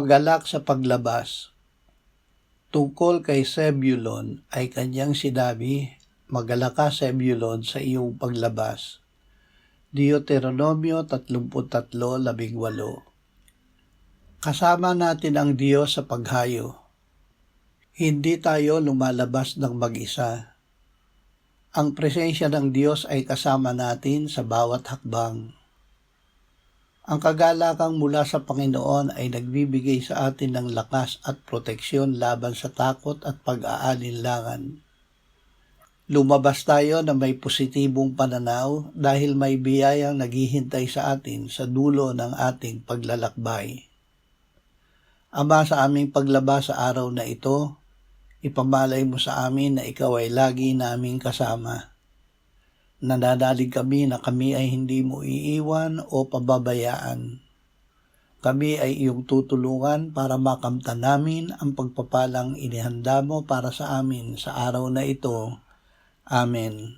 Magalak sa paglabas. Tungkol kay Zebulon ay kanyang sinabi, magalak ka Zebulon sa iyong paglabas. Deuteronomio 33:18. Kasama natin ang Diyos sa paghayo. Hindi tayo lumalabas ng mag-isa. Ang presensya ng Diyos ay kasama natin sa bawat hakbang. Ang kagalakang mula sa Panginoon ay nagbibigay sa atin ng lakas at proteksyon laban sa takot at pag-aalinlangan. Lumabas tayo na may positibong pananaw dahil may biyayang naghihintay sa atin sa dulo ng ating paglalakbay. Ama, sa aming paglabas sa araw na ito, ipamalay mo sa amin na ikaw ay lagi naming kasama. Nananalig kami na kami ay hindi mo iiwan o pababayaan. Kami ay iyong tutulungan para makamtan namin ang pagpapalang inihanda mo para sa amin sa araw na ito. Amen.